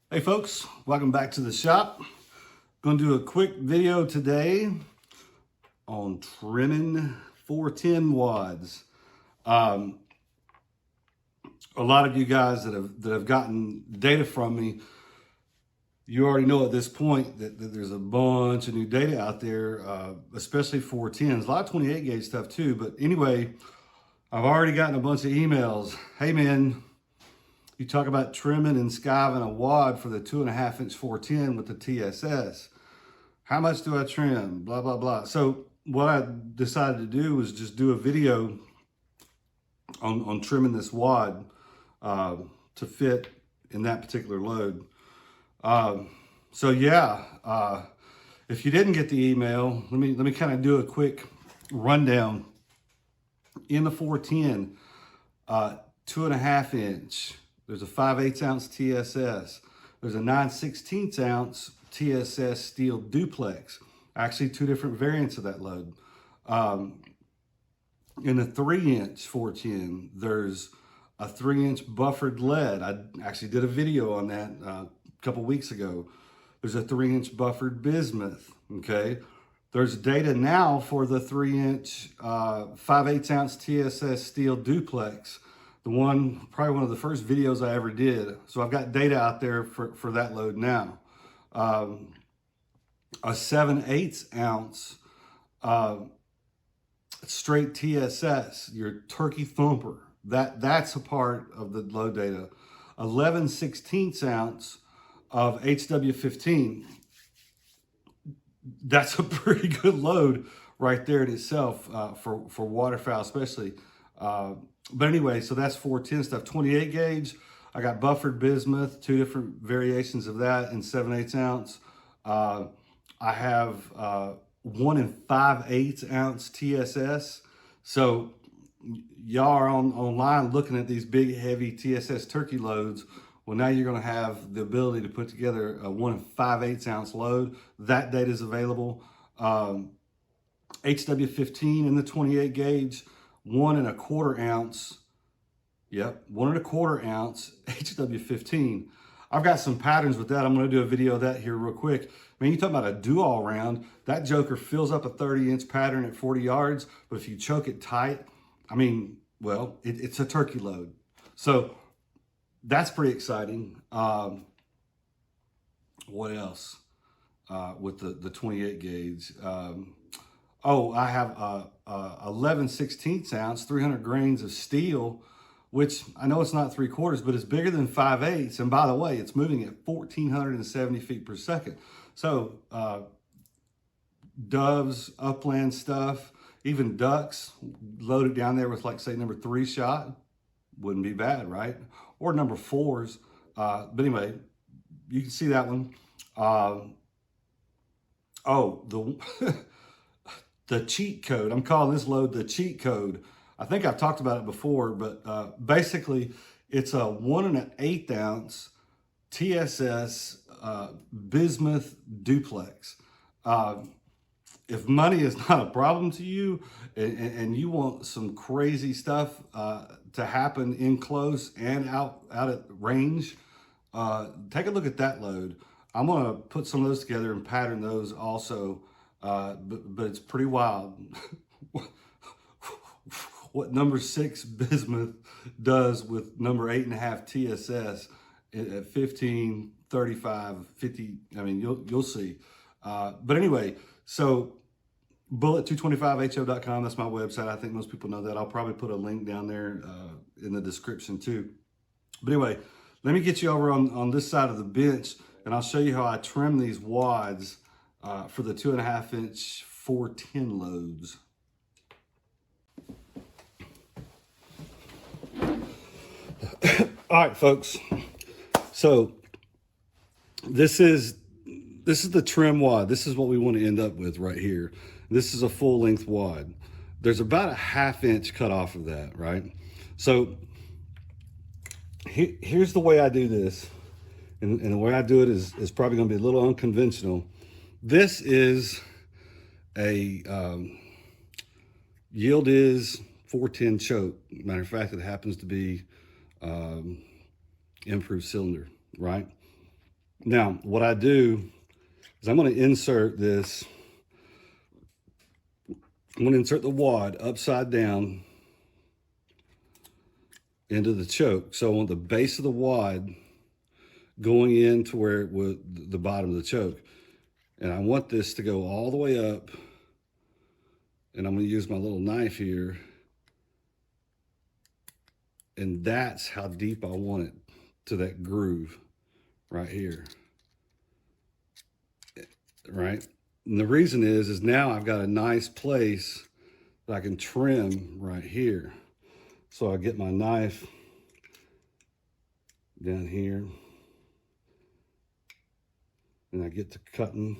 Hey folks, welcome back to the shop. Going to do a quick video today on trimming 410 wads. A lot of you guys that have gotten data from me, you already know at this point that there's a bunch of new data out there, especially 410s, a lot of 28 gauge stuff too. But anyway, I've already gotten a bunch of emails. Hey man, you talk about trimming and skiving a wad for the 2.5 inch 410 with the TSS. How much do I trim? Blah, blah, blah. So what I decided to do was just do a video on trimming this wad to fit in that particular load. So yeah, if you didn't get the email, let me kind of do a quick rundown. In the 410, 2.5 inch, there's a 5/8 ounce TSS. There's a 9/16 ounce TSS steel duplex. Actually, two different variants of that load. In the 3-inch 410, there's a 3-inch buffered lead. I actually did a video on that a couple weeks ago. There's a 3-inch buffered bismuth, okay? There's data now for the 3-inch 5/8 ounce TSS steel duplex. Probably one of the first videos I ever did. So I've got data out there for that load now. A 7/8 ounce straight TSS, your turkey thumper. That's a part of the load data. 11/16 ounce of HW15. That's a pretty good load right there in itself for waterfowl especially. But anyway, so that's 410 stuff. 28 gauge, I got buffered bismuth, two different variations of that in 7/8 ounce. I have 1 5/8 ounce TSS. So y'all are online looking at these big, heavy TSS turkey loads. Well, now you're going to have the ability to put together a 1 5/8 ounce load. That data is available. HW15 in the 28 gauge. 1 1/4 ounce. Yep, 1 1/4 ounce HW15. I've got some patterns with that. I'm going to do a video of that here real quick. Man, you talk about a do-all round. That joker fills up a 30-inch pattern at 40 yards, but if you choke it tight, I mean, well, it's a turkey load. So that's pretty exciting. What else with the 28 gauge? Oh, I have 11/16 ounce, 300 grains of steel, which I know it's not 3/4, but it's bigger than 5/8. And by the way, it's moving at 1,470 feet per second. So doves, upland stuff, even ducks, loaded down there with like say number 3 shot, wouldn't be bad, right? Or number 4s. But anyway, you can see that one. The cheat code. I'm calling this load the cheat code. I think I've talked about it before, but basically it's a 1 1/8 ounce TSS bismuth duplex. If money is not a problem to you and you want some crazy stuff to happen in close and out at range, take a look at that load. I'm gonna put some of those together and pattern those also. But it's pretty wild what number 6 bismuth does with number 8.5 TSS at 15, 35, 50. I mean, you'll see. But anyway, so bullet225ho.com, that's my website. I think most people know that. I'll probably put a link down there in the description too. But anyway, let me get you over on this side of the bench and I'll show you how I trim these wads for the 2.5 inch 410 loads. All right, folks. So this is the trim wad. This is what we want to end up with right here. This is a full length wad. There's about a 1/2 inch cut off of that, right? So here's the way I do this. And the way I do it is probably going to be a little unconventional. This is a yield is 410 choke. Matter of fact, it happens to be improved cylinder, right? Now, what I do is I'm going to insert this. I'm going to insert the wad upside down into the choke. So I want the base of the wad going into where it would the bottom of the choke. And I want this to go all the way up. And I'm going to use my little knife here. And that's how deep I want it, to that groove right here. Right? And the reason is now I've got a nice place that I can trim right here. So I get my knife down here and I get to cutting.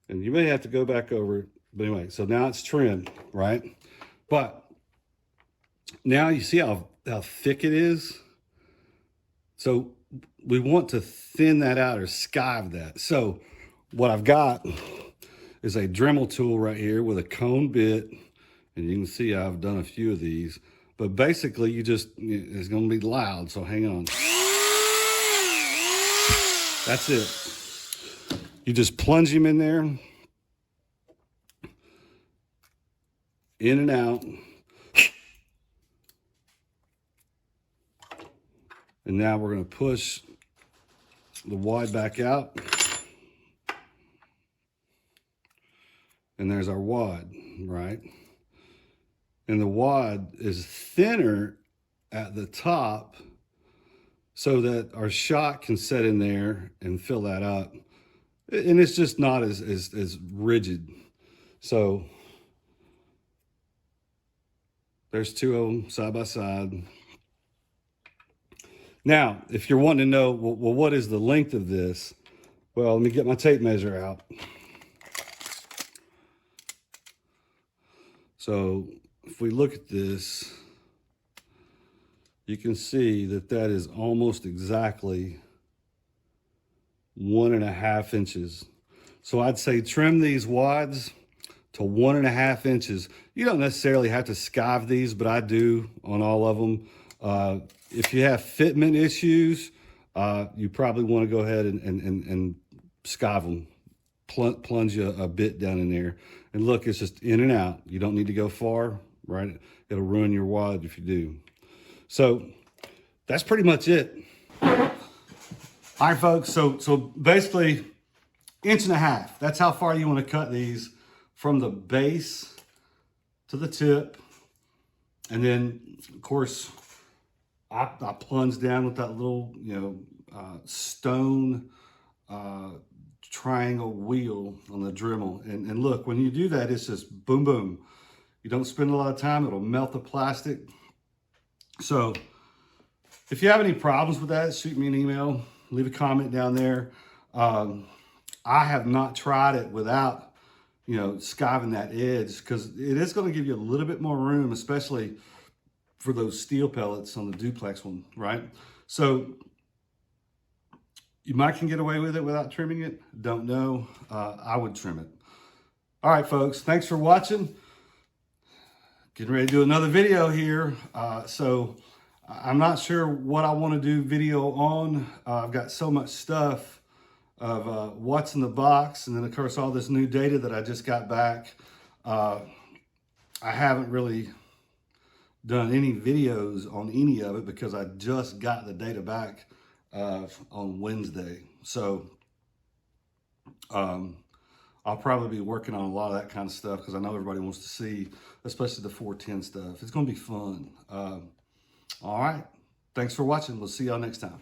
And you may have to go back over it, but anyway, so now it's trimmed, right? But now you see how thick it is? So we want to thin that out or skive that. So what I've got is a Dremel tool right here with a cone bit, and you can see I've done a few of these, but basically you just, it's gonna be loud, so hang on. That's it. You just plunge him in there, in and out. And now we're gonna push the wad back out. And there's our wad, right? And the wad is thinner at the top so that our shot can set in there and fill that up. And it's just not as rigid. So there's two of them side by side. Now, if you're wanting to know, well, what is the length of this? Well, let me get my tape measure out. So if we look at this, you can see that that is almost exactly 1.5 inches. So I'd say trim these wads to 1.5 inches. You don't necessarily have to skive these, but I do on all of them. If you have fitment issues, you probably want to go ahead and skive them. Plunge a bit down in there. And look, it's just in and out. You don't need to go far, right? It'll ruin your wad if you do. So that's pretty much it. All right, folks, so basically 1.5 inches. That's how far you want to cut these from the base to the tip. And then, of course, I plunge down with that little, stone triangle wheel on the Dremel. And look, when you do that, it's just boom, boom. You don't spend a lot of time. It'll melt the plastic. So if you have any problems with that, shoot me an email. Leave a comment down there. I have not tried it without, skiving that edge, because it is going to give you a little bit more room, especially for those steel pellets on the duplex one, right? So you might can get away with it without trimming it. Don't know. I would trim it. All right, folks. Thanks for watching. Getting ready to do another video here. So I'm not sure what I want to do video on. I've got so much stuff of what's in the box, and then of course all this new data that I just got back. I haven't really done any videos on any of it because I just got the data back on Wednesday. So I'll probably be working on a lot of that kind of stuff because I know everybody wants to see, especially the 410 stuff. It's going to be fun. All right. Thanks for watching. We'll see y'all next time.